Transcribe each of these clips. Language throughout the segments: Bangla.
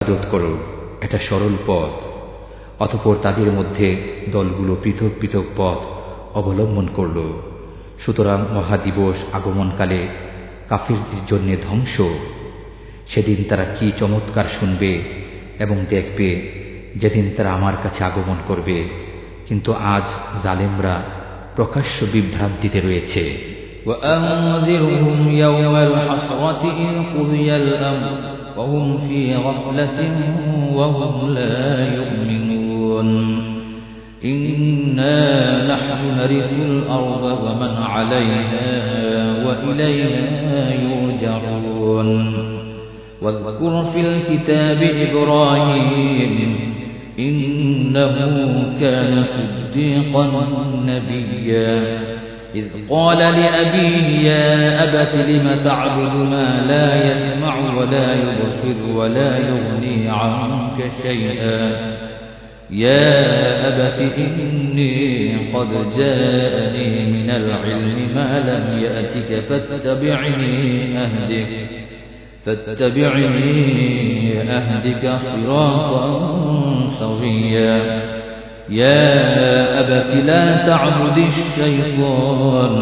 ইবাদত করো, এটা সরল পথ। অতঃপর তাদের মধ্যে দলগুলো পৃথক পৃথক পথ অবলম্বন করল। সুতরাং মহাদিবস আগমনকালে কাফিরদের জন্য ধ্বংস। সেদিন তারা কি চমৎকার শুনবে এবং দেখবে, যেদিন তারা আমার কাছে আগমন করবে। কিন্তু আজ জালেমরা প্রকাশ্য বিভ্রান্তিতে রয়েছে। وأنذرهم يوم الحسرة إذ قضي الأمر وهم في غفلة وهم لا يؤمنون إنا نحن نرث الأرض ومن عليها وإلينا يرجعون واذكر في الكتاب إبراهيم إنه كان صديقا نبيا إذ قال لأبيه يا أبت لم تعبد ما لا يسمع ولا يبصر ولا يغني عنك شيئا يا أبت إني قد جاءني من العلم ما لم يأتك فاتبعني أهدك صراطا سويا يا أبت لا تعبد الشيطان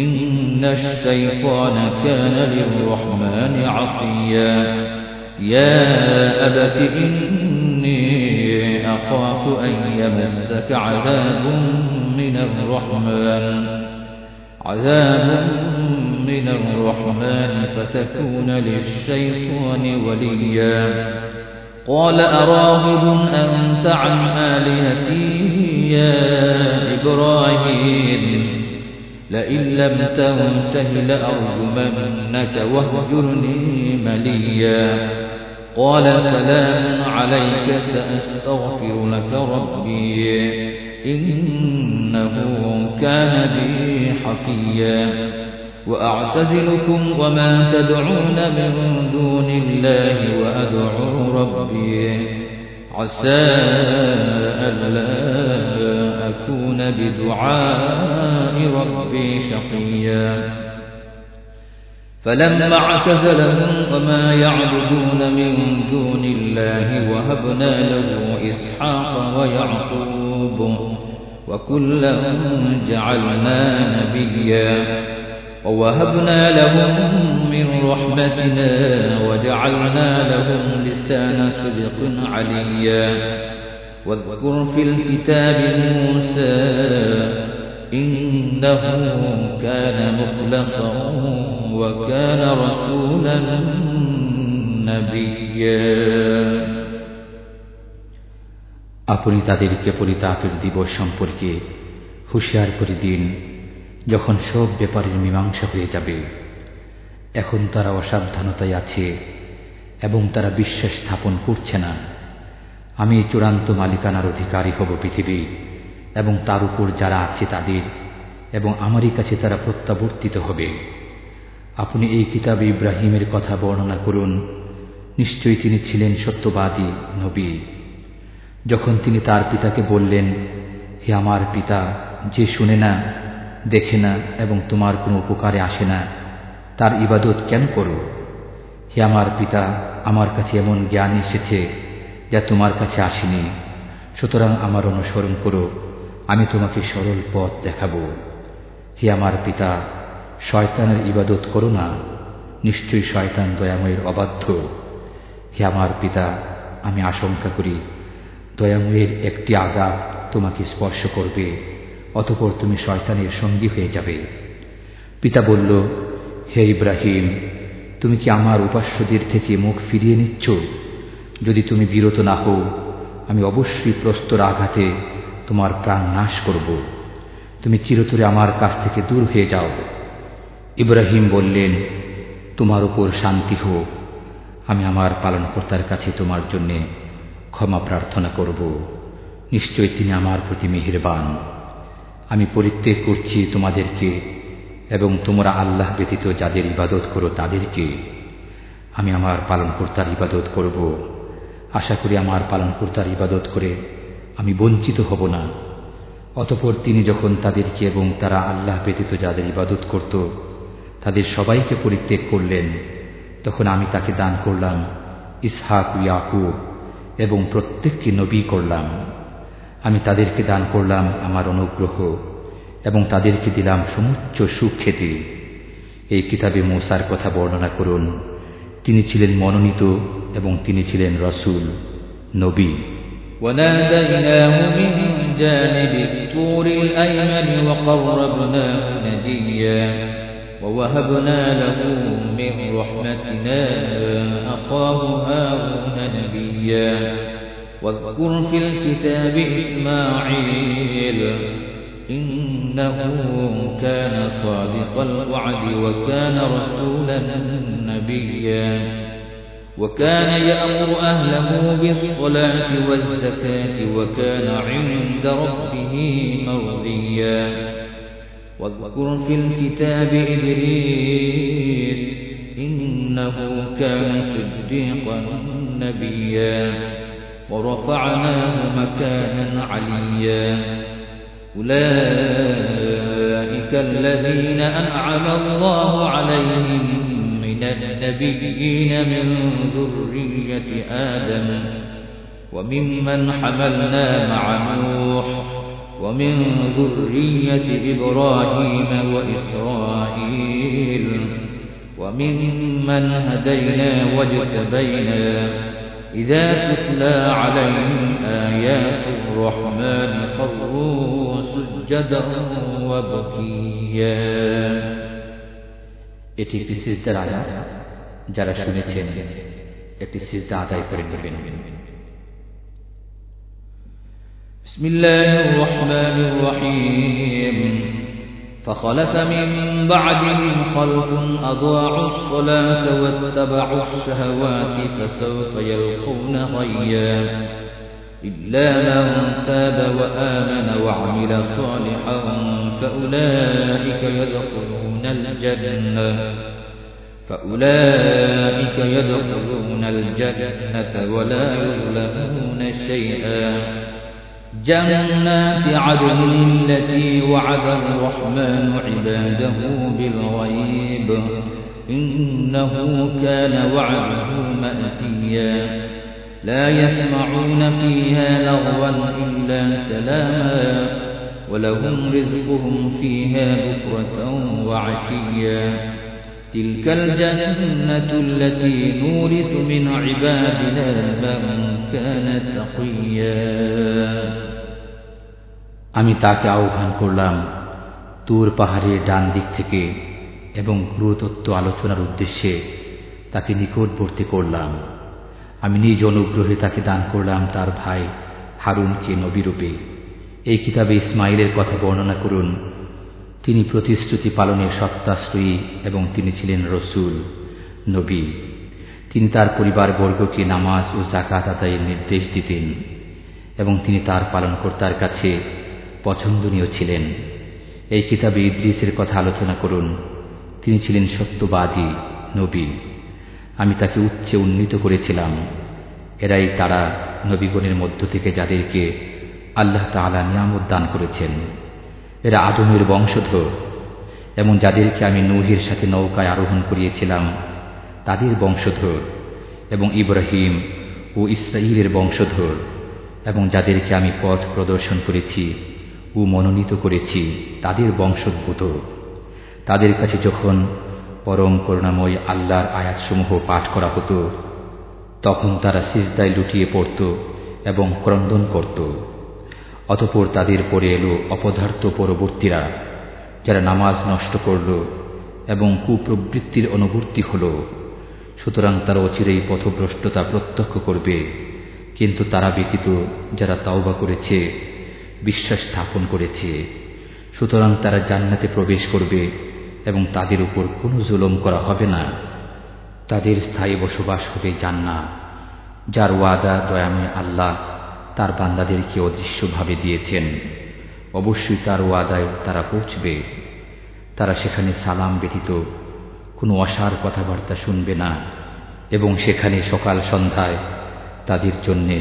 إن الشيطان كان للرحمن عصيا يا أبت إني أخاف أن يمسك عذاب من الرحمن فتكون للشيطان وليا قال أراغب أنت عن آلهتي يا إبراهيم لئن لم تنته لأرجمنك واهجرني مليا قال سلام عليك سأستغفر لك ربي إنه كان بي حفيا وأعتزلكم وما تدعون من دون الله وأدعو ربي عسى ألا أكون بدعاء ربي شقيا فلما اعتزلهم وما يعبدون من دون الله وهبنا له إسحاق ويعقوب وكلا جعلنا نبيا ووهبنا لهم من رحمتنا وجعلنا لهم لسان صدق عليا واذكر في الكتاب موسى إنه كان مخلصا وكان رسولا نبيا আপনি তাদেরকে পরিতাপের দিবস সম্পর্কে হুঁশিয়ার করে দিন, যখন সব ব্যাপারের মীমাংসা হয়ে যাবে। এখন তারা অসাবধানতায় আছে এবং তারা বিশ্বাস স্থাপন করছে না। আমি চূড়ান্ত মালিকানার অধিকারী হব পৃথিবী এবং তার উপর যারা আছে তাদের, এবং আমারই কাছে তারা প্রত্যাবর্তিত হবে। আপনি এই কিতাবে ইব্রাহিমের কথা বর্ণনা করুন, নিশ্চয়ই তিনি ছিলেন সত্যবাদী নবী। যখন তিনি তার পিতাকে বললেন, হে আমার পিতা, যে শুনে না, দেখে না এবং তোমার কোনো উপকারে আসে না, তার ইবাদত কেন করো? হে আমার পিতা, আমার কাছে এমন জ্ঞান এসেছে যা তোমার কাছে আসেনি, সুতরাং আমার অনুসরণ করো, আমি তোমাকে সরল পথ দেখাবো। হে আমার পিতা, শয়তানের ইবাদত করো না, নিশ্চয়ই শয়তান দয়াময়ের অবাধ্য। হে আমার পিতা, আমি আশঙ্কা করি দয়াময়ের একটি আযাব তোমাকে স্পর্শ করবে, অতঃপর তুমি শয়তানের সঙ্গী হয়ে যাবে। পিতা বলল, হে ইব্রাহিম, তুমি কি আমার উপাস্যদের থেকে মুখ ফিরিয়ে নিচ্ছ? যদি তুমি বিরত না হও, আমি অবশ্যই প্রস্তর আঘাতে তোমার প্রাণ নাশ করব। তুমি চিরতরে আমার কাছ থেকে দূর হয়ে যাও। ইব্রাহিম বললেন, তোমার উপর শান্তি হোক, আমি আমার পালনকর্তার কাছে তোমার জন্য ক্ষমা প্রার্থনা করব। নিশ্চয়ই তিনি আমার প্রতি মেহেরবান। আমি পরিত্যাগ করছি তোমাদেরকে এবং তোমরা আল্লাহ ব্যতীত যাদের ইবাদত করো তাদেরকে। আমি আমার পালনকর্তার ইবাদত করব। আশা করি আমার পালনকর্তার ইবাদত করে আমি বঞ্চিত হব না। অতঃপর তিনি যখন তাদেরকে এবং তারা আল্লাহ ব্যতীত যাদের ইবাদত করত তাদের সবাইকে পরিত্যাগ করলেন, তখন আমি তাকে দান করলাম ইসহাক ও ইয়াকুব এবং প্রত্যেককে নবী করলাম। আমি তাদেরকে দান করলাম আমার অনুগ্রহ এবং তাদেরকে দিলাম সমুচ্চ সুখ খেতে। এই কিতাবে মূসার কথা বর্ণনা করুন। তিনি ছিলেন মনোনীত এবং তিনি ছিলেন রসূল, নবী। وناديناه من جانب الطور الأيمن وقربناه نجيا ووهبنا له من رحمتنا أخاه هارون نبيا واذكر في الكتاب إسماعيل إنه كان صادق الوعد وكان رسولا نبيا وكان يأمر أهله بالصلاة والزكاة وكان عند ربه مرضيا واذكر في الكتاب إدريس إنه كان صديقا نبيا ورفعناه مكانا عليا أولئك الذين أنعم الله عليهم من النبيين من ذرية آدم وممن حملنا مع نوح ومن ذرية إبراهيم وإسرائيل وممن هدينا واجتبينا إذا تتلى عليهم آيات الرحمن خروا سجدا وبكيا এটি একটি সিজদার আয়াত। যারা শুনেছেন একটি সিজদা আদায় করে নেবেন। بسم الله الرحمن الرحيم فخلف من بعدهم خلف أضاعوا الصلاة واتبعوا الشهوات فسوف يلقون غيا إلا من تاب وآمن وعمل صالحا فأولئك يدخلون الجنة ولا يظلمون شيئا جنات عدن التي وعد الرحمن عباده بالغيب إنه كان وعده مأتيا لا يسمعون فيها لغوا إلا سلاما ولهم رزقهم فيها بكرة وعشيا تلك الجنة التي نورث من عبادنا من كان تقيا আমি তাকে আহ্বান করলাম তুর পাহাড়ের ডান দিক থেকে এবং গুরুতত্ত্ব আলোচনার উদ্দেশ্যে তাকে নিকটবর্তী করলাম। আমি নিজ অনুগ্রহে তাকে দান করলাম তার ভাই হারুনকে নবীরূপে। এই কিতাবে ইসমাইলের কথা বর্ণনা করুন। তিনি প্রতিশ্রুতি পালনের সত্যাশ্রয়ী এবং তিনি ছিলেন রসূল, নবী। তিনি তার পরিবারবর্গকে নামাজ ও যাকাত আদায়ের নির্দেশ দিতেন এবং তিনি তার পালনকর্তার কাছে পছন্দনীয় ছিলেন। এই কিতাবে ইদ্রিসের কথা আলোচনা করুন। তিনি ছিলেন সত্যবাদী, নবী। আমি তাকে উচ্চে উন্নীত করেছিলাম। এরাই তারা নবীগণের মধ্য থেকে যাদেরকে আল্লাহ তাআলা নিয়ামত দান করেছেন। এরা আদমের বংশধর এবং যাদেরকে আমি নূহের সাথে নৌকায় আরোহণ করিয়েছিলাম তাদের বংশধর, এবং ইব্রাহিম ও ইসরাঈলের বংশধর, এবং যাদেরকে আমি পথ প্রদর্শন করেছি ও মনোনীত করেছি তাদের বংশোদ্ভূত। তাদের কাছে যখন পরম করুণাময় আল্লাহর আয়াতসমূহ পাঠ করা হতো তখন তারা সিজদায় লুটিয়ে পড়ত এবং ক্রন্দন করত। অতঃপর তাদের পরে এলো অপদার্থ পরবর্তীরা, যারা নামাজ নষ্ট করল এবং কুপ্রবৃত্তির অনুবর্তী হল। সুতরাং তারা অচিরেই পথভ্রষ্টতা প্রত্যক্ষ করবে। কিন্তু তারা ব্যতীত যারা তাওবা করেছে, বিশ্বাস স্থাপন করেছে, সুতরাং তারা জান্নাতে প্রবেশ করবে এবং তাদের উপর কোনো জুলুম করা হবে না। তাদের স্থায়ী বসবাস হবে জান্নাত, যার ওয়াদা দয়াময় আল্লাহ তার বান্দাদেরকে অদৃশ্যভাবে দিয়েছেন। অবশ্যই তার ওয়াদায় তারা পৌঁছবে। তারা সেখানে সালাম ব্যতীত কোনো অসার কথাবার্তা শুনবে না এবং সেখানে সকাল সন্ধ্যায় তাদের জন্যে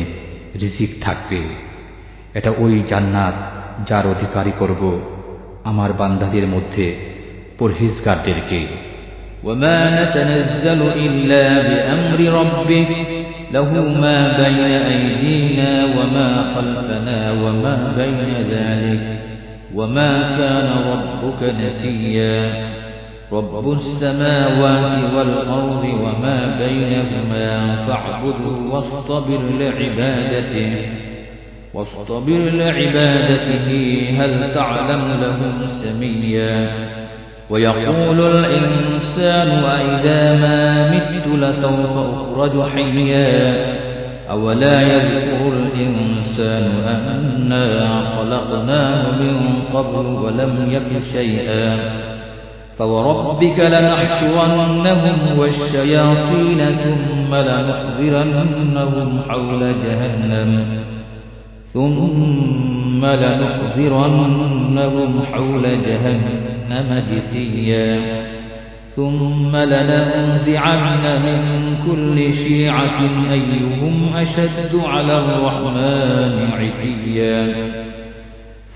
রিজিক থাকবে। এটা ওই জান্নাত যার অধিকারী করব আমার বান্দাদের মধ্যে পরহেজগারদেরকে। وما نتنزل إلا بأمر ربك له ما بين أيدينا وما خلفنا وما بين ذلك وما كان ربك نسيا رب السماوات والأرض وما بينهما فاعبده واصطبر لعبادته هل تعلم له سميا ويقول الإنسان أإذا ما مت لسوف أخرج حيا أولا يذكر الإنسان أنا خلقناه من قبل ولم يك شيئا فوربك لنحشرنهم والشياطين ثم لنحضرنهم حول جهنم جثيا ثم لننزعن من كل شيعة أيهم أشد على الرحمن عتيا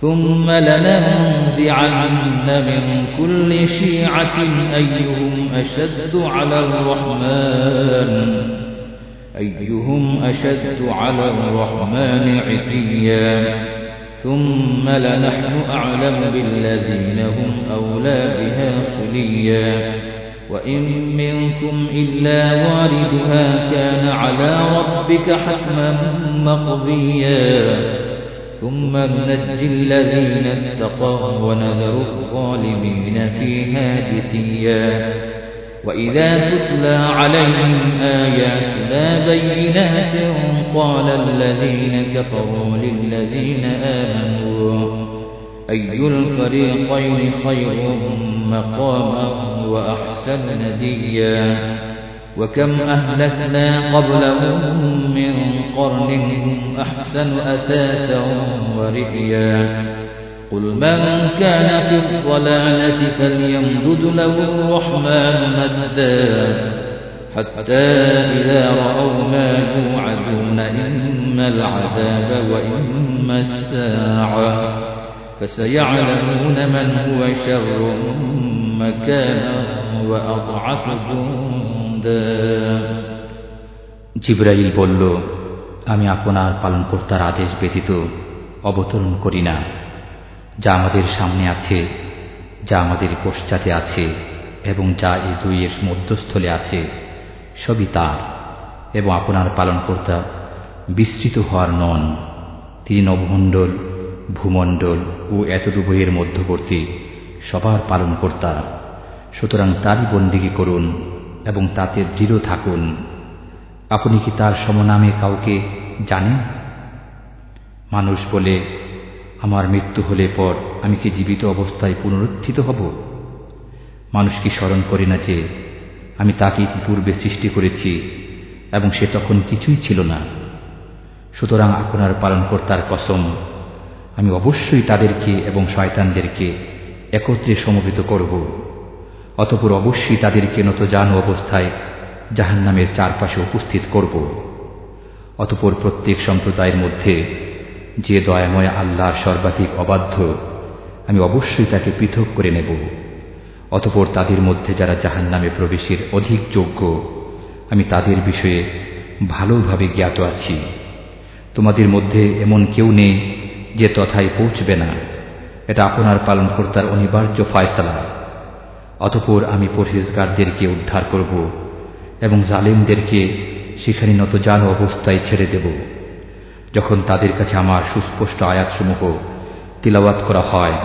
ثم لننزعن من كل شيعة أيهم أشد على الرحمن عتيا ثم لنحن أعلم بالذين هم أولى بها صليا وإن منكم إلا واردها كان على ربك حتما مقضيا ثم ننجي الذين اتقوا ونذر الظالمين فيها جثيا وإذا تتلى عليهم آياتنا بينات قال الذين كفروا للذين آمنوا أي الفريقين خير مقاما وأحسن نديا وكم أهلكنا قبلهم من قرن هم أحسن أثاثا ورئيا قل من كان في الضلالة فليمدد له الرحمن مدا حتى إذا رأوا ما يوعدون إما العذاب وإما الساعة فسيعلمون من هو شر مكانا وأضعف جندا জিবরাইল বলল, আমি আপনার পালনকর্তার আদেশ ব্যতীত অবতরণ করি না। যা আমাদের সামনে আছে, যা আমাদের পশ্চাতে আছে এবং যা এই দুইয়ের মধ্যস্থলে আছে সবই তার, এবং আপনার পালনকর্তা বিস্তৃত হওয়ার নন। তিনি নবমণ্ডল, ভূমণ্ডল ও এতদুভয়ের মধ্যবর্তী সবার পালনকর্তা। সুতরাং তারই বন্দিগি করুন এবং তাতে দৃঢ় থাকুন। আপনি কি তার সমনামে কাউকে জানেন? মানুষ বলে, আমার মৃত্যু হলে পর আমি কি জীবিত অবস্থায় পুনরুত্থিত হব? মানুষ কি স্মরণ করে না যে আমি তাকে পূর্বে সৃষ্টি করেছি এবং সে তখন কিছুই ছিল না? সুতরাং আপনার পালনকর্তার কসম, আমি অবশ্যই তাদেরকে এবং শয়তানদেরকে একত্রে সমবেত করব। অতঃপর অবশ্যই তাদেরকে নতজান অবস্থায় জাহান্নামের চারপাশে উপস্থিত করব। অতঃপর প্রত্যেক সম্প্রদায়ের মধ্যে যে দয়াময় আল্লাহর সর্বাধিক অবাধ্য, আমি অবশ্যই তাকে পৃথক করে নেব। অতঃপর তাদের মধ্যে যারা জাহান্নামে প্রবেশের অধিক যোগ্য, আমি তাদের বিষয়ে ভালোভাবে জ্ঞাত আছি। তোমাদের মধ্যে এমন কেউ নেই যে তথায় পৌঁছবে না। এটা আপনার পালনকর্তার অনিবার্য ফয়সালা। অতঃপর আমি পরহেজগারদেরকে উদ্ধার করব এবং জালেমদেরকে সেখানে নতজান অবস্থায় ছেড়ে দেব। যখন তাদের কাছে আমার সুস্পষ্ট আয়াতসমূহ তিলাওয়াত করা হয়,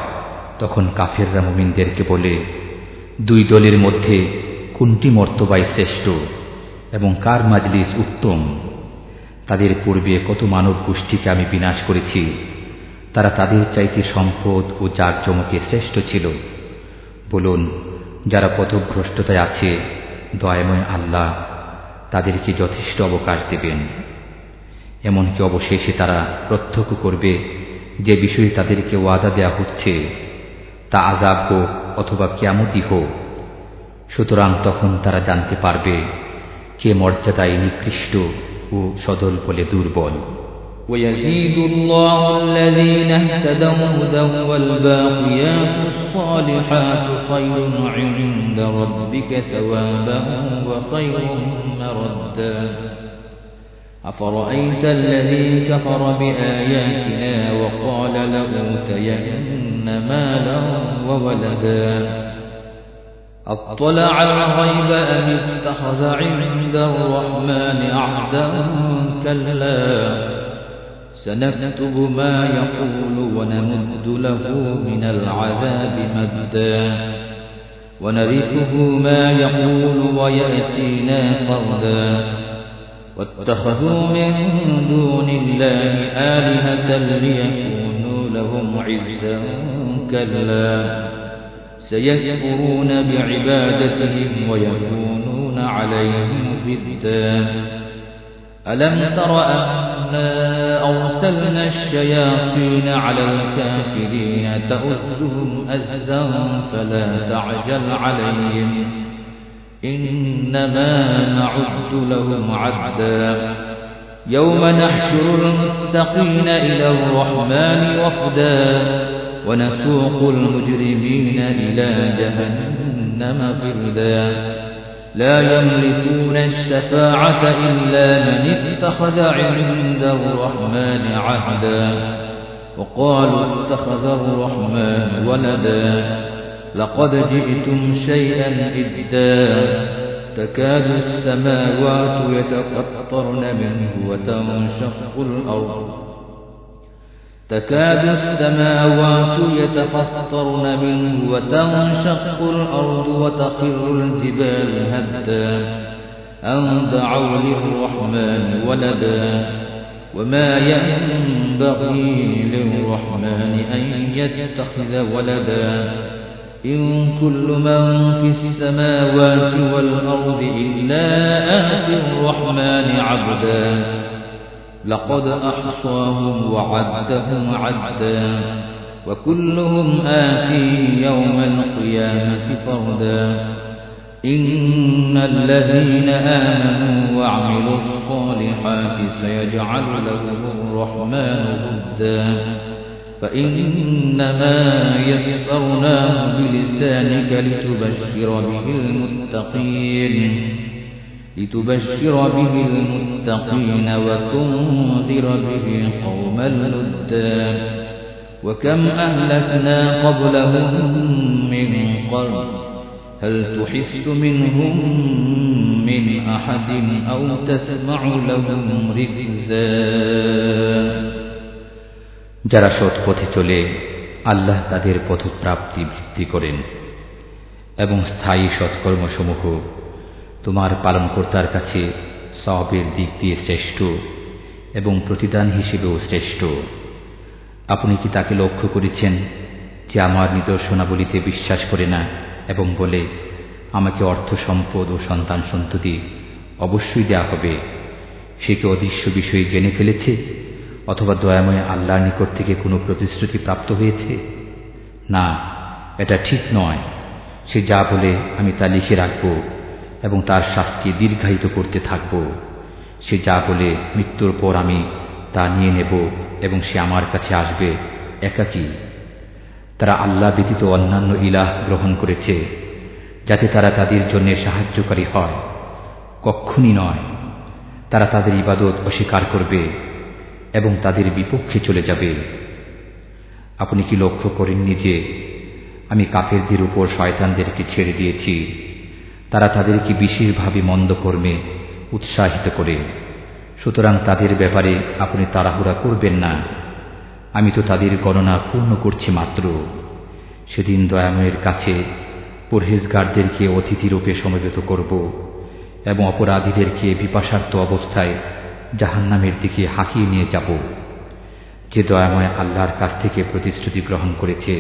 তখন কাফেররা মুমিনদেরকে বলে, দুই দলের মধ্যে কোনটি মর্তবায় শ্রেষ্ঠ এবং কার মাজলিস উত্তম? তাদের পূর্বে কত মানব গোষ্ঠীকে আমি বিনাশ করেছি, তারা তাদের চাইতে সম্পদ ও জাকজমকে শ্রেষ্ঠ ছিল। বলুন, যারা পথভ্রষ্টতায় আছে, দয়াময় আল্লাহ তাদেরকে যথেষ্ট অবকাশ দেবেন। এমনকি অবশেষে তারা প্রত্যক্ষ করবে যে বিষয়ে তাদেরকে ওয়াদা দেয়া হচ্ছে, তা আযাব হোক অথবা কিয়ামতই হোক। সুতরাং তখন তারা জানতে পারবে কে মর্যাদায় নিকৃষ্ট ও সদল বলে দুর্বল। ويزيد الله الذين اهتدوا هدى والباقيات الصالحات خير عند ربك ثوابا وخير مردا أفرأيت الذي كفر بآياتنا وقال لأوتين مالا وولدا أطلع الغيب أم اتخذ عند الرحمن عهدا كلا سنكتب ما يقول ونمد له من العذاب مدا ونرثه ما يقول ويأتينا فردا واتخذوا من دون الله آلهة ليكونوا لهم عزا كلا سيكفرون بعبادتهم ويكونون عليهم ضدا ألم تر أنا أرسلنا الشياطين على الكافرين تؤذهم أزا فلا تعجل عليهم إنما نعد لهم عدا يوم نحشر المتقين إلى الرحمن وفدا ونسوق المجرمين إلى جهنم فردا لا يملكون الشفاعة إلا من اتخذ عند الرحمن عهدا وقالوا اتخذ الرحمن ولدا لقد جئتم شيئا إدا تكاد السماوات يتفطرن منه وتنشق الأرض وتخر الجبال هدا أن دعوا للرحمن ولدا وما ينبغي للرحمن أن يتخذ ولدا إن كل من في السماوات والأرض إلا آتي الرحمن عبدا لقد أحصاهم وعدهم عدا وكلهم آتيه يوم القيامة فردا إن الذين آمنوا وعملوا الصالحات سيجعل لهم الرحمن ودا فإنما يسرناه بلسانك لتبشر به المتقين وتنذر به قوما لدا وكم أهلكنا قبلهم من قرن هل تحس منهم من أحد أو تسمع لهم ركزا যারা সৎ পথে চলে আল্লাহ তাদের পথপ্রাপ্তি বৃদ্ধি করেন এবং স্থায়ী সৎকর্মসমূহ তোমার পালনকর্তার কাছে সওয়াবের দিক দিয়ে শ্রেষ্ঠ এবং প্রতিদান হিসেবেও শ্রেষ্ঠ। আপনি কি তাকে লক্ষ্য করেছেন যে আমার নিদর্শনাবলীতে বিশ্বাস করে না এবং বলে আমাকে অর্থ সম্পদ ও সন্তান সন্ততি অবশ্যই দেয়া হবে? সে কি অদৃশ্য বিষয় জেনে ফেলেছে অথবা দয়াময় আল্লাহর নিকট থেকে কোনো প্রতিশ্রুতি প্রাপ্ত হয়েছে? না, এটা ঠিক নয়। সে যা বলে আমি তা লিখে রাখব এবং তার শাস্তি দীর্ঘায়িত করতে থাকব। সে যা বলে মৃত্যুর পর আমি তা নিয়ে নেব এবং সে আমার কাছে আসবে একাকী। তারা আল্লাহ ব্যতীত অন্যান্য ইলাহ গ্রহণ করেছে যাতে তারা তাদের জন্য সাহায্যকারী হয়, কখনই নয়। তারা তাদের ইবাদত অস্বীকার করবে এবং তাদের বিপক্ষে চলে যাবে। আপনি কি লক্ষ্য করেননি যে আমি কাফেরদের উপর শয়তানদেরকে ছেড়ে দিয়েছি? তারা তাদেরকে বিশেষভাবে মন্দ কর্মে উৎসাহিত করে। সুতরাং তাদের ব্যাপারে আপনি তাড়াহুড়া করবেন না, আমি তো তাদের গণনা পূর্ণ করছি মাত্র। সেদিন দয়াময়ের কাছে পরহেজগারদেরকে অতিথিরূপে সমবেত করব এবং অপরাধীদেরকে বিপাশার্ত অবস্থায় জাহান্নামের দিকে হাঁকিয়ে নিয়ে যাব। যে দয়াময় আল্লাহর কাছ থেকে প্রতিশ্রুতি গ্রহণ করেছে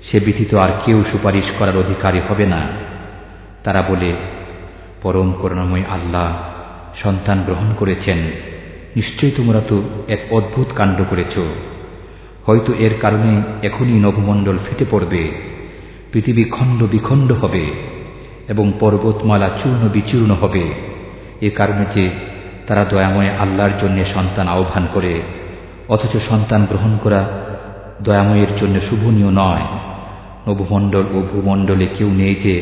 সে ব্যতীত আর কেউ সুপারিশ করার অধিকারী হবে না। তারা বলে, পরম করুণাময় আল্লাহ সন্তান গ্রহণ করেছেন, নিশ্চয়ই তোমরা তো এক অদ্ভুত কাণ্ড করেছ। হয়তো এর কারণে এখনই নভমণ্ডল ফেটে পড়বে, পৃথিবী খণ্ড বিখণ্ড হবে এবং পর্বতমালা চূর্ণ বিচূর্ণ হবে। এ কারণে যে তারা দয়াময় আল্লাহর জন্য সন্তান আহ্বান করে, অথচ সন্তান গ্রহণ করা দয়াময়ের জন্য শুভনীয় নয়। নভমণ্ডল ও ভূমণ্ডলে কেউ নেই যে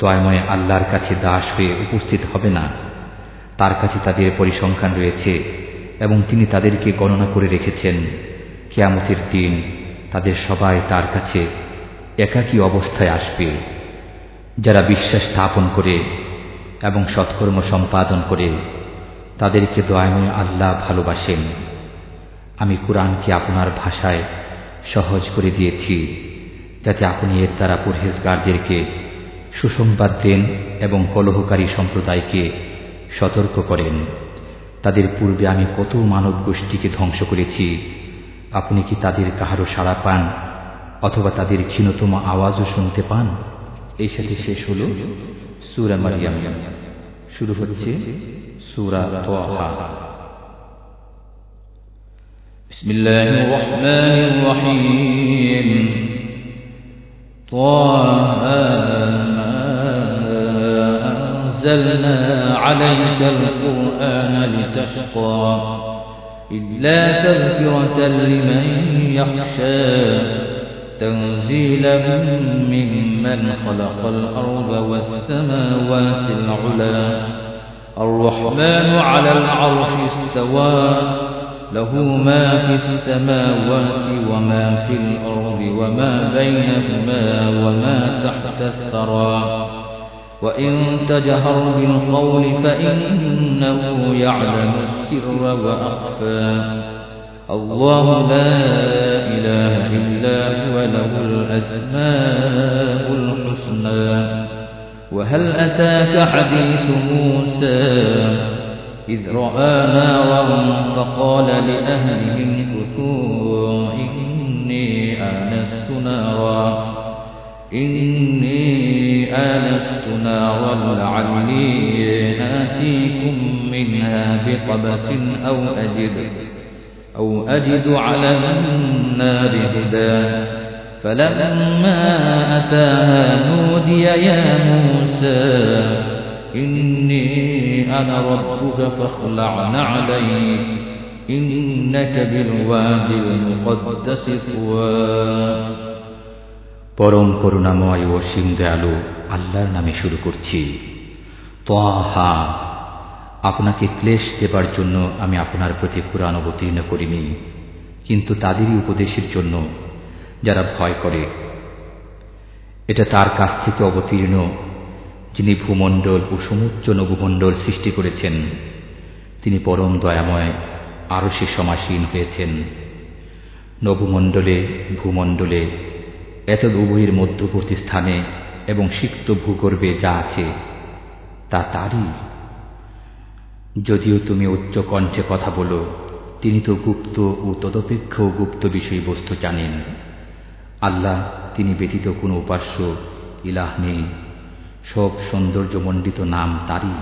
দয়াময় আল্লাহর কাছে দাস হয়ে উপস্থিত হবে না। তার কাছে তাদের পরিসংখ্যান রয়েছে এবং তিনি তাদেরকে গণনা করে রেখেছেন। কিয়ামতের দিন তাদের সবাই তার কাছে একাকী অবস্থায় আসবে। যারা বিশ্বাস স্থাপন করে এবং সৎকর্ম সম্পাদন করে তাদেরকে দয়াময় আল্লাহ ভালোবাসেন। আমি কুরআনকে আপনার ভাষায় সহজ করে দিয়েছি যাতে আপনি এর দ্বারা পরহেজগারদেরকে সুসংবাদ দেন এবং কলহকারী সম্প্রদায়কে সতর্ক করেন। তাদের পূর্বে আমি কত মানব গোষ্ঠীকে ধ্বংস করেছি, আপনি কি তাদের কাহারও সাড়া পান অথবা তাদের ক্ষীণতম আওয়াজও শুনতে পান? এই সাথে শেষ হল সূরা মারইয়াম। শুরু হচ্ছে সূরা তাহা। বিসমিল্লাহির রহমানির রহিম। তাহা أنزلنا عليك القرآن لتشقى إلا تذكرة لمن يخشى تنزيلا ممن خلق الأرض والسماوات العلى الرحمن على العرش استوى له ما في السماوات وما في الأرض وما بينهما وما تحت الثرى وإن تجهر بالقول فإنه يعلم السر وأخفى الله لا إله إلا هو له الأسماء الحسنى وهل أتاك حديث موسى إذ رأى نارا فقال لأهلهم كثوا إني آنست نارا لعلي آتيكم منها بقبس أو أجد على النار هدى فلما أتاها نودي يا موسى إني أنا ربك فاخلع نعليك إنك بالوادي المقدس طوى পরম করুণাময় ও অসীম দয়ালু আল্লাহর নামে শুরু করছি। তাহা, আপনাকে ক্লেশ দেবার জন্য আমি আপনার প্রতি কুরআন অবতীর্ণ করিনি, কিন্তু তাদেরই উপদেশের জন্য যারা ভয় করে। এটা তার কাছ থেকে অবতীর্ণ যিনি ভূমণ্ডল ও সমুচ্চ নভূমণ্ডল সৃষ্টি করেছেন। তিনি পরম দয়াময় আরশে সমাসীন হয়েছেন। নভূমণ্ডলে ভূমণ্ডলে এত উভয়ের মধ্যবর্তী স্থানে এবং সিক্ত ভূগর্ভে যা আছে তা তারই। যদিও তুমি উচ্চ কণ্ঠে কথা বলো, তিনি তো গুপ্ত ও তদপেক্ষাও গুপ্ত বিষয়বস্তু জানেন। আল্লাহ, তিনি ব্যতীত কোনো উপাস্য ইলাহ নেই। সব সৌন্দর্যমণ্ডিত নাম তারই।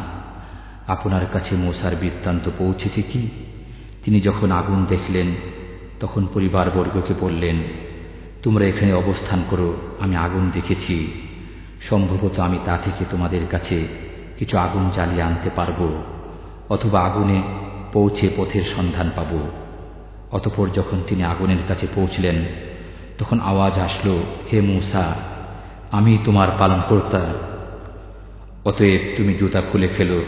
আপনার কাছে মূসার বৃত্তান্ত পৌঁছেছে কি? তিনি যখন আগুন দেখলেন তখন পরিবারবর্গকে বললেন, তোমরা এখানে অবস্থান করো, আমি আগুন দেখেছি। সম্ভবত আমি তা থেকে তোমাদের কাছে কিছু আগুন জ্বালিয়ে আনতে পারব, অথবা আগুনে পৌঁছে পথের সন্ধান পাব। অতঃপর যখন তিনি আগুনের কাছে পৌঁছলেন তখন আওয়াজ আসলো, হে মূসা, আমি তোমার পালনকর্তা। অতএব তুমি জুতা খুলে ফেলো,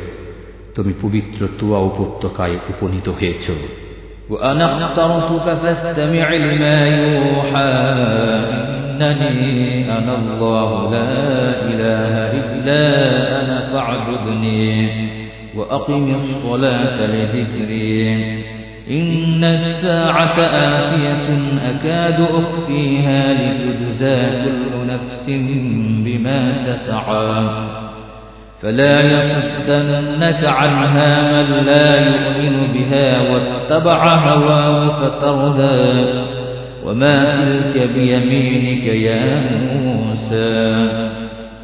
তুমি পবিত্র তুয়া উপত্যকায় উপনীত হয়েছ। وأنا اخترتك فاستمع لما يوحى إنني أنا الله لا إله إلا أنا فاعبدني وأقم الصلاة لذكري إن الساعة آتية أكاد أخفيها لتجزى كل نفس بما تسعى فلا يصدنك عنها من لا يؤمن بها واتبع هواه فتردى وما تلك بيمينك يا موسى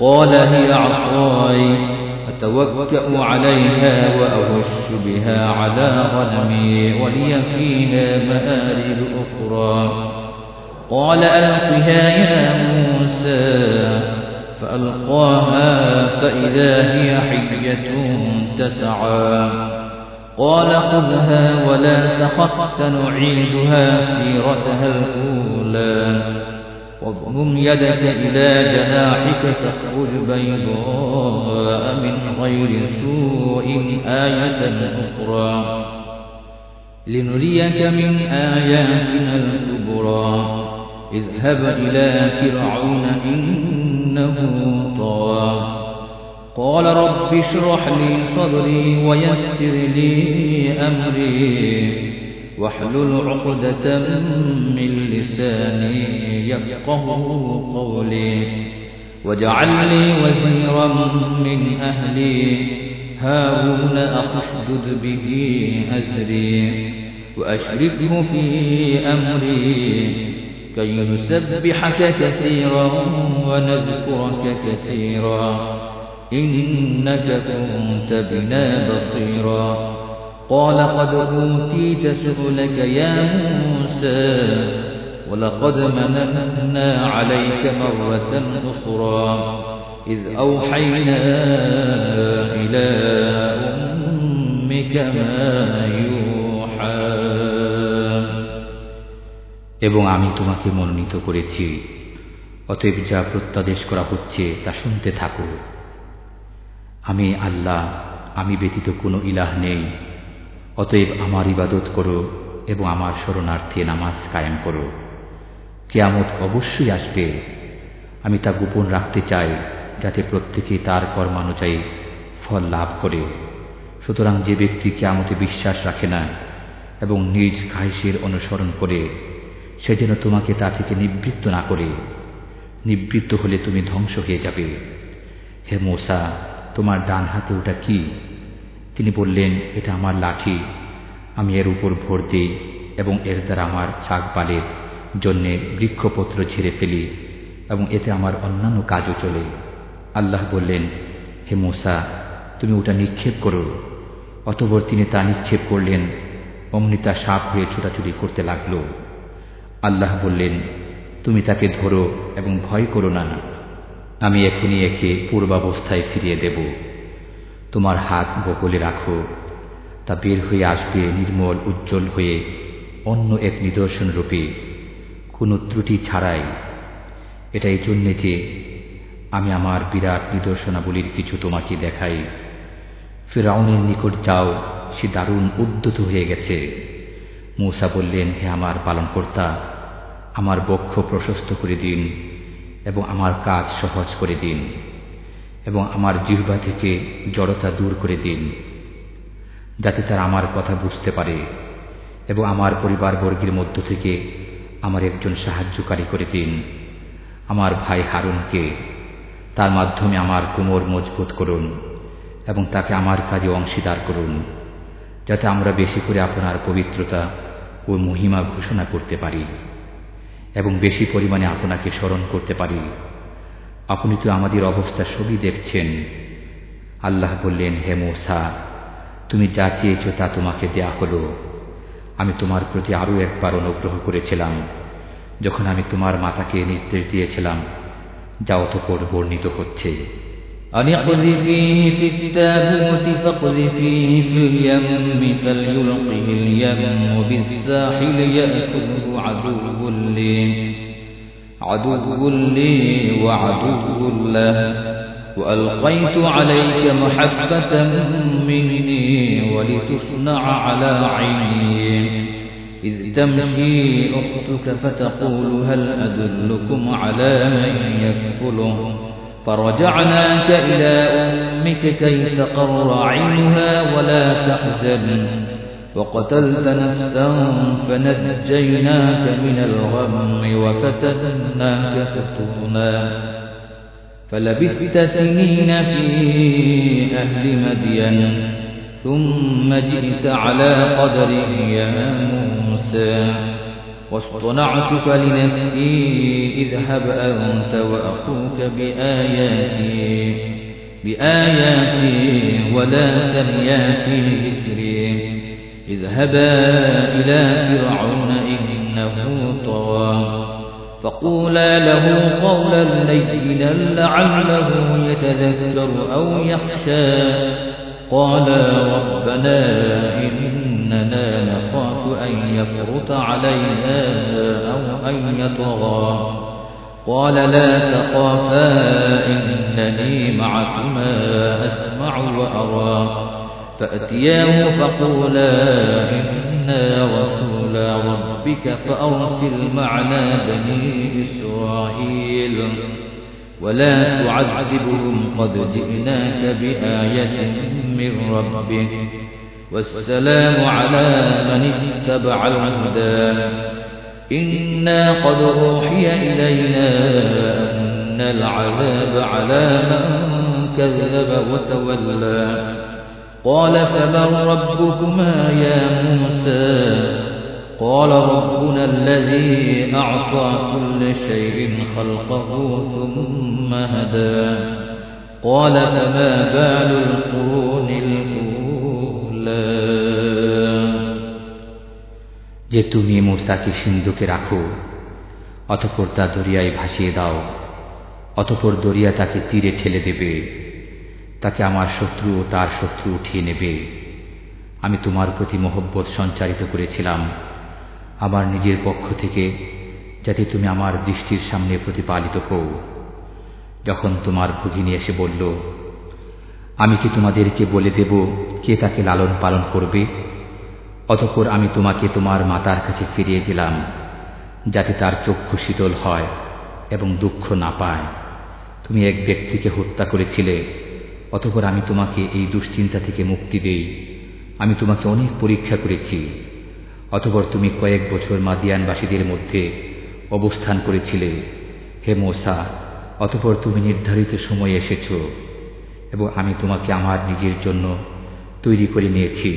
قال هي عصاي أتوكأ عليها وأهش بها على غنمي ولي فيها مآرب أخرى قال ألقها يا موسى فألقاها فإذا هي حية تسعى قال خذها ولا تخف سنعيدها سيرتها الأولى واضمم يدك إلى جناحك تخرج بيضاء من غير سوء آية أخرى لنريك من آياتنا الكبرى اذهب إلى فرعون إنه طغى قال رب اشرح لي صدري ويسر لي أمري واحلل عقدة من لساني يفقه قولي واجعل لي وزيرا من أهلي هارون أشدد به أزري وأشركه في أمري كي نسبحك كثيرا ونذكرك كثيرا إنك كنت بنا بصيرا قال قد أوتيت سؤلك يا موسى ولقد مننا عليك مرة أخرى إذ أوحينا إلى أمك ما يوحى এবং আমি তোমাকে মনোনীত করেছি, অতএব যা প্রত্যাদেশ করা হচ্ছে তা শুনতে থাকো। আমি আল্লাহ, আমি ব্যতীত কোনো ইলাহ নেই, অতএব আমার ইবাদত করো এবং আমার শরণার্থে নামাজ কায়েম করো। কিয়ামত অবশ্যই আসবে, আমি তা গোপন রাখতে চাই যাতে প্রত্যেকে তার কর্মানুযায়ী ফল লাভ করে। সুতরাং যে ব্যক্তি কিয়ামতে বিশ্বাস রাখে না এবং নিজ খাহিশের অনুসরণ করে, সে যেন তোমাকে তা থেকে নিবৃত্ত না করে। নিবৃত্ত হলে তুমি ধ্বংস হয়ে যাবে। হে মূসা, তোমার ডান হাতে ওটা কি? তিনি বললেন, এটা আমার লাঠি। আমি এর উপর ভর দিই এবং এর দ্বারা আমার ছাগপালের জন্যে বৃক্ষপত্র ছিঁড়ে ফেলি এবং এতে আমার অন্যান্য কাজও চলে। আল্লাহ বললেন, হে মূসা, তুমি ওটা নিক্ষেপ করো। অতঃপর তিনি তা নিক্ষেপ করলেন, অমনি তা সাপ হয়ে ছোটাছুটি করতে লাগল। আল্লাহ বললেন, তুমি তাকে ধরো এবং ভয় করো না, আমি এখনই একে পূর্বাবস্থায় ফিরিয়ে দেব। তোমার হাত বগলে রাখো, তা বের হয়ে আসবে নির্মল উজ্জ্বল হয়ে অন্য এক নিদর্শন রূপে, কোনো ত্রুটি ছাড়াই। এটা এই জন্যে যে আমি আমার বিরাট নিদর্শনাবলীর কিছু তোমাকে দেখাই। ফিরআউনের নিকট যাও, সে দারুণ উদ্যত হয়ে গেছে। মূসা বললেন, হে আমার পালনকর্তা, আমার বক্ষ প্রশস্ত করে দিন এবং আমার কাজ সহজ করে দিন এবং আমার জিহ্বা থেকে জড়তা দূর করে দিন, যাতে তারা আমার কথা বুঝতে পারে, এবং আমার পরিবারবর্গের মধ্য থেকে আমার একজন সাহায্যকারী করে দিন, আমার ভাই হারুনকে। তার মাধ্যমে আমার কোমর মজবুত করুন এবং তাকে আমার কাজে অংশীদার করুন, যাতে আমরা বেশি করে আপনার পবিত্রতা ও মহিমা ঘোষণা করতে পারি এবং বেশি পরিমাণে আপনাকে স্মরণ করতে পারি। আপনি তো আমাদের অবস্থা সবই দেখছেন। আল্লাহ বললেন, হে মূসা, তুমি যা চেয়েছ তা তোমাকে দেয়া হলো। আমি তোমার প্রতি আরও একবার অনুগ্রহ করেছিলাম যখন আমি তোমার মাতাকে নির্দেশ দিয়েছিলাম, যা অতঃপর বর্ণিত হচ্ছে। أن اقذفيه في التابوت فاقذفيه في اليم فليلقه اليم بالساحل يأخذه عدو لي وعدو له وألقيت عليك محبة مني ولتصنع على عيني إذ تمشي أختك فتقول هل أدلكم على من يكفله فرجعناك إلى أمك كي تقر عينها ولا تحزن وقتلت نفسا فنجيناك من الغم وفتناك فتونا فلبثت سنين في أهل مدين ثم جئت على قدره يا موسى واصطنعتك لنفسي اذهب أنت وأخوك بآياتي ولا تنيا في ذكري اذهبا إلى فرعون إنه طغى فقولا له قولا لينا لعله يتذكر أو يخشى قالا ربنا إننا نخاف أن يفرط علينا أو أن يطغى قال لا تخافا إنني معكما أسمع وأرى فأتياه فقولا إنا رسولا ربك فأرسل معنا بني إسرائيل ولا تعذبهم قد جئناك بآية من ربك والسلام على من اتبع الهدى إنا قد أوحي إلينا أن العذاب على من كذب وتولى قال فمن ربكما يا موسى قال ربنا الذي أعطى كل شيء خلقه ثم هدى قال فما بال القرون الأولى যে তুমি মূসাকে সিন্ধুকে রাখো, অতঃপর তা দরিয়ায় ভাসিয়ে দাও, অতঃপর দরিয়া তাকে তীরে ঠেলে দেবে, তাকে আমার শত্রু ও তার শত্রু উঠিয়ে নেবে। আমি তোমার প্রতি মহব্বত সঞ্চারিত করেছিলাম আমার নিজের পক্ষ থেকে, যাতে তুমি আমার দৃষ্টির সামনে প্রতিপালিত হও। যখন তোমার ভগিনী এসে বলল, আমি কি তোমাদেরকে বলে দেব কে তাকে লালন পালন করবে? অতঃপর আমি তোমাকে তোমার মাতার কাছে ফিরিয়ে দিলাম, যাতে তার চক্ষু শীতল হয় এবং দুঃখ না পায়। তুমি এক ব্যক্তিকে হত্যা করেছিলে, অতঃপর আমি তোমাকে এই দুশ্চিন্তা থেকে মুক্তি দেই। আমি তোমাকে অনেক পরীক্ষা করেছি, অতঃপর তুমি কয়েক বছর মাদিয়ানবাসীদের মধ্যে অবস্থান করেছিলে। হে মূসা, অতঃপর তুমি নির্ধারিত সময়ে এসেছ এবং আমি তোমাকে আমার নিজের জন্য তৈরি করে নিয়েছি।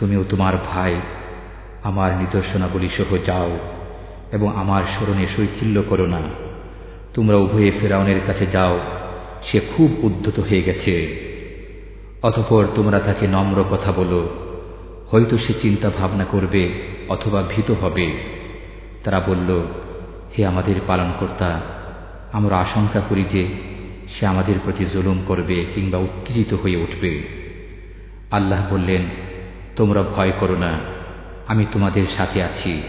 তুমিও তোমার ভাই আমার নিদর্শনাবলী সহ যাও এবং আমার স্মরণে শৈথিল্য করো না। তোমরা উভয়ে ফেরাউনের কাছে যাও, সে খুব উদ্ধত হয়ে গেছে। অতঃপর তোমরা তাকে নম্র কথা বলো, হয়তো সে চিন্তা ভাবনা করবে অথবা ভীত হবে। তারা বলল, হে আমাদের পালনকর্তা, আমরা আশঙ্কা করি যে সে আমাদের প্রতি জুলুম করবে কিংবা উত্তেজিত হয়ে উঠবে। আল্লাহ বললেন, তোমরা ভয় করো না, আমি তোমাদের সাথে আছি,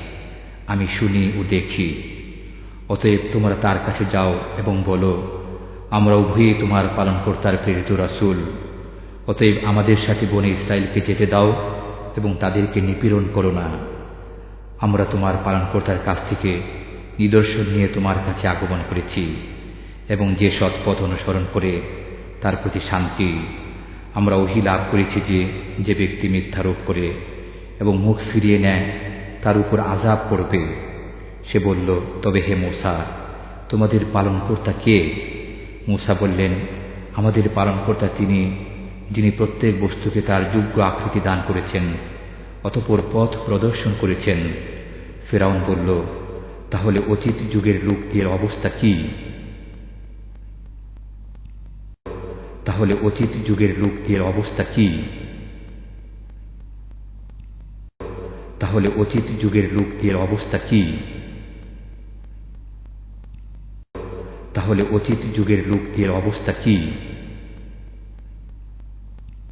আমি শুনি ও দেখি। অতএব তোমরা তার কাছে যাও এবং বলো, আমরা উভয়ই তোমার পালনকর্তার প্রেরিত রাসূল। অতএব আমাদের সাথে বনে ইসরায়েলকে যেতে দাও এবং তাদেরকে নিপীড়ন করো না। আমরা তোমার পালনকর্তার কাছ থেকে নিদর্শন নিয়ে তোমার কাছে আগমন করেছি এবং যে সৎ পথ অনুসরণ করে তার প্রতি শান্তি। আমরা ওহী লাভ করেছি যে যে ব্যক্তি মিথ্যারোপ করে এবং মুখ ফিরিয়ে নেয় তার উপর আযাব পড়বে। সে বলল, তবে হে মূসা, তোমাদের পালনকর্তা কে? মূসা বললেন, আমাদের পালনকর্তা তিনি, যিনি প্রত্যেক বস্তুকে তার যোগ্য আকৃতি দান করেছেন, অতঃপর পথ প্রদর্শন করেছেন। ফিরআউন বলল, তাহলে অতীত যুগের লোকদের অবস্থা কি? তাহলে অতীত যুগের লোকদের অবস্থা কি? তাহলে অতীত যুগের লোকদের অবস্থা কি? তাহলে অতীত যুগের লোকদের অবস্থা কি?